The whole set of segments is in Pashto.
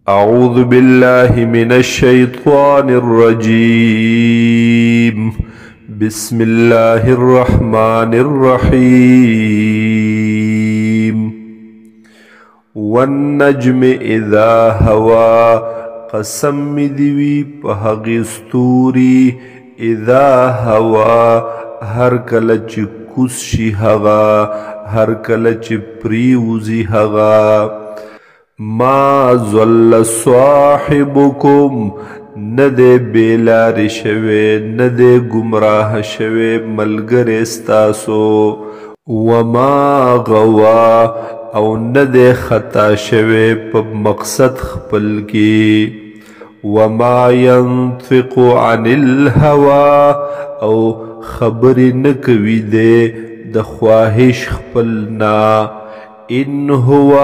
أعوذ بالله من الشيطان الرجيم بسم الله الرحمن الرحيم والنجم إذا هوى قسم دیوی پهغی ستوری اذا هوا هر کله چې کوس شي هغه هر کله چې پریوزي هغه ما ضل صاحبكم نده بیلار شوه نده گمراه شوه ملګری استاسو وما غوا او نده خطا شوه په مقصد خپل کې وما ينطق عن الهوى او خبر نکوي د خواهش خپلنا ان هو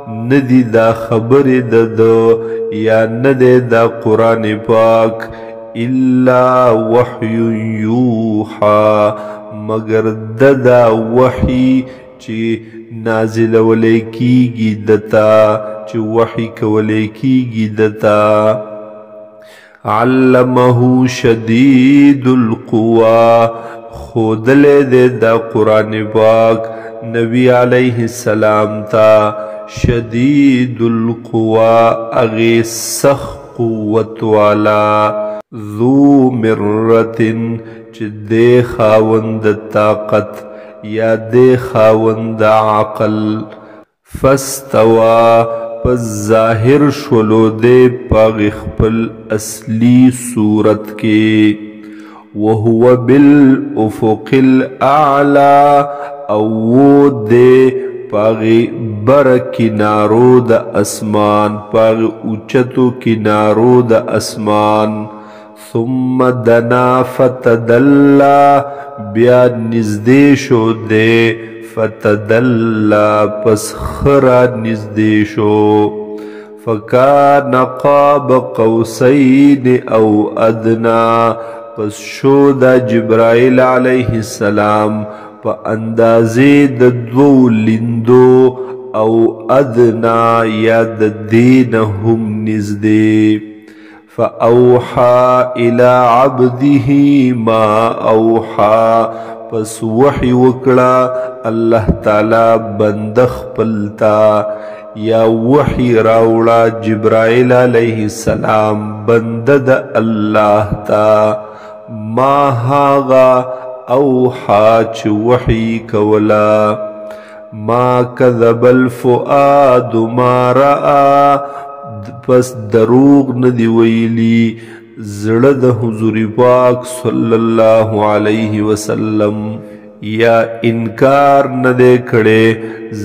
ندی دا خبر ددو یا ندی دا قرآن پاک الا وحی یوحا مگر ددا وحی چی نازل ولیکیگی دتا چی وحی کولیکیگی دتا علمه شدید القوا خودل دے دا قرآن پاک نبی علیہ السلام تا شدید القوا اغی سخ قوت والا ذو مرتن چی دے خاوند طاقت یا دے خاوند عقل فاستوا پس ظاہر شولو دے پاغ خپل اصلی صورت کے وهو بالافق الاعلى او دے پاغی بر کنارو دا اسمان پاغی اوچتو کنارو دا اسمان ثم دنا فتدلا بیا نزدیشو دے فتدلا پس خرا نزدیشو فکان قاب قوسین او ادنا پس شو دا جبرائیل علیہ السلام پا اندازے دا دو لندو او ادنا یا دا دین ہم نزدے فاوحا الى عبده ما اوحا پس وحی وکڑا اللہ تعالی بندخ پلتا یا وحی راوڑا جبرائیل علیہ السلام بندد اللہ تا ما هاغا اوحا چ وحی کولا ما کذب الفؤاد ما رأى پس دروغ ندی ویلی زړه د حضور پاک صلی الله علیه وسلم یا انکار نده کړي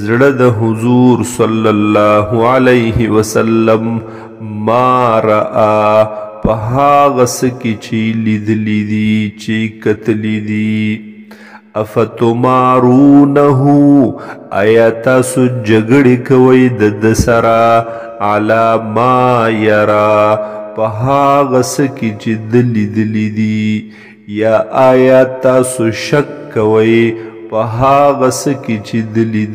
زړه د حضور صلی الله علیه وسلم ما رأى پهاغس کی چی لیدلی دی چی کتلی دی افتمارونه آیا تاسو جګړې کوي د سرا علا ما یرا پهاغس کی چی دلی دی یا آیا تاسو شک کوي پهاغس کی چی دلی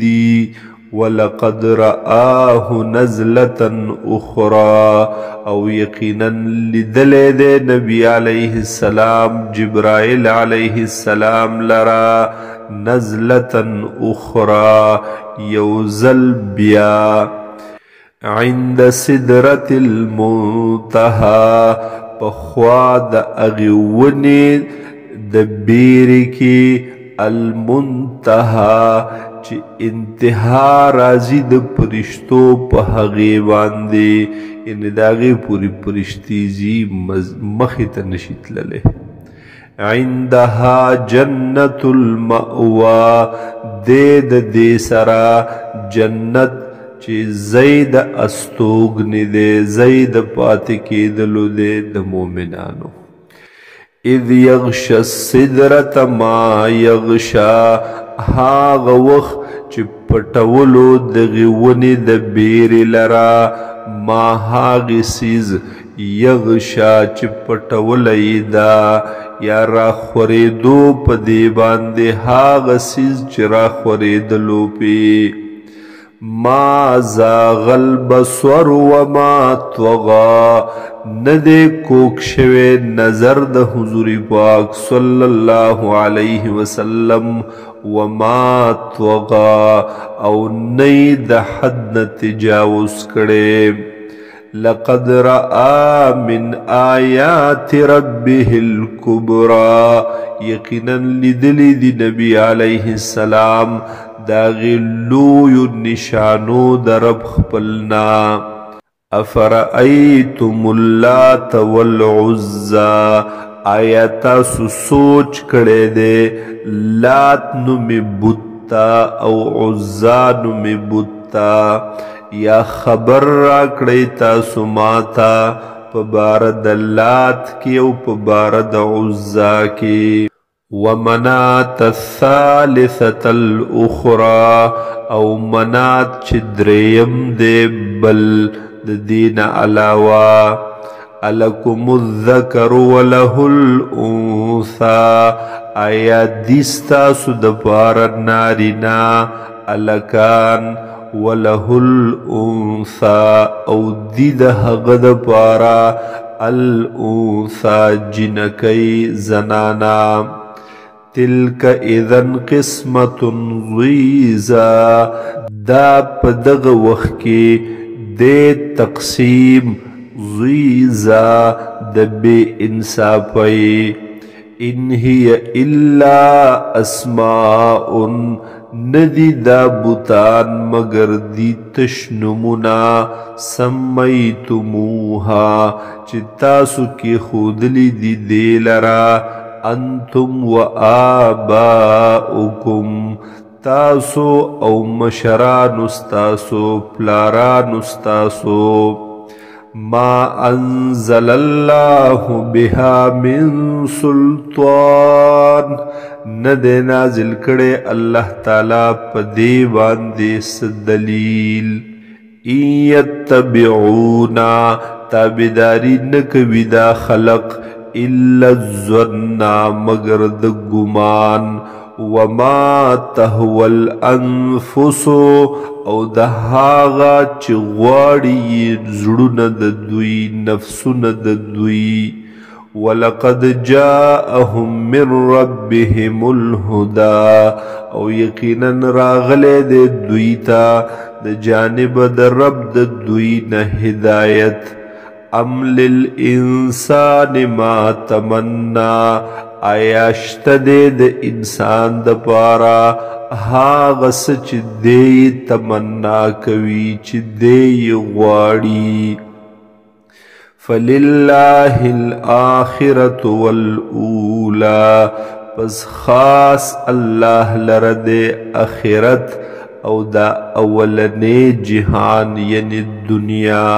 دی وَلَقَدْ رَآهُ نَزْلَةً أُخْرَى او یقینا لدل دے نبی علیہ السلام جبرائیل علیہ السلام لرا نزلة أخرى یوزل بیا عند صدرة المنتهى پخواد اغیونی دبیری کی المنتهى چی انتہا رازی د پرشتو په هغې باندې یعنې د هغې پورې پرشتیزي مخې ته نشي تللی عندها جنت المأوا دې د دې سره جنت چې ځای د استوګنې دی ځای د پاتې کېدلو دی د مؤمنانو اذ یغشى السدرة ما یغشى هاغ وخت چې پټولو دغه ونی د بیر لرا ما هاغ سیز یغشا چې پټولې دا یا را خورېدو په دی باندې هاغ سیز چې را خورېدلو پی ما زاغ البصر وما طغى ندے کوک شوے نظر د حضور پاک صلی اللہ علیہ وسلم وما طغى او نئی د حد تجاوز کڑے لقد رأى من آیات ربه الكبرى یقینا لدلی دی نبی علیہ السلام داغی لوی نشانو در رب خپلنا افرأیتم اللات والعزا آیاتا سوچ کڑے دے لات نمی بوتا او عزا نمی بوتا یا خبر را کڑی تاسو ماتا پا بارد لات کی او پا بارد عزا کی ومنات الثالثة الأخرى او منات چدریم دے بل دین علاوہ الکم الذکر وله الانثى آیا دیستا سدپار نارینا الکان وله الانثى او دید حغد پارا الانثى جنکی زنانا تلک اذن قسمت ضیزا دا پدغ وقت کی دے تقسیم ضیزا دبی انصافی ان ہی الا اسماء ندی دا بوتان مگر دی تشنمنا سمیتموها چتاسو کی خودلی دی دیلرا انتم و آباؤکم تاسو او مشران استاسو پلاران استاسو ما انزل اللہ بها من سلطان ندے نازل کڑے اللہ تعالی پا دیوان دیس دلیل این یتبعونا تابداری نکوی دا خلق الا الظن مگر د گمان وما تهوى الانفس او د هاغه چې غواړي زړونه د دوی نفسونه د دوی ولقد جاءهم من ربهم الهدى او یقینا راغله د دوی ته د جانب د رب د دوی نه هدایت ام للانسان ما تمنا آیاشت دے د انسان د پارا هاغه سچ دی تمنا کوي چې دی غواړي فلله الاخرة والاولى پس خاص الله لره د اخرت او دا اولنی جهان یعنی دنیا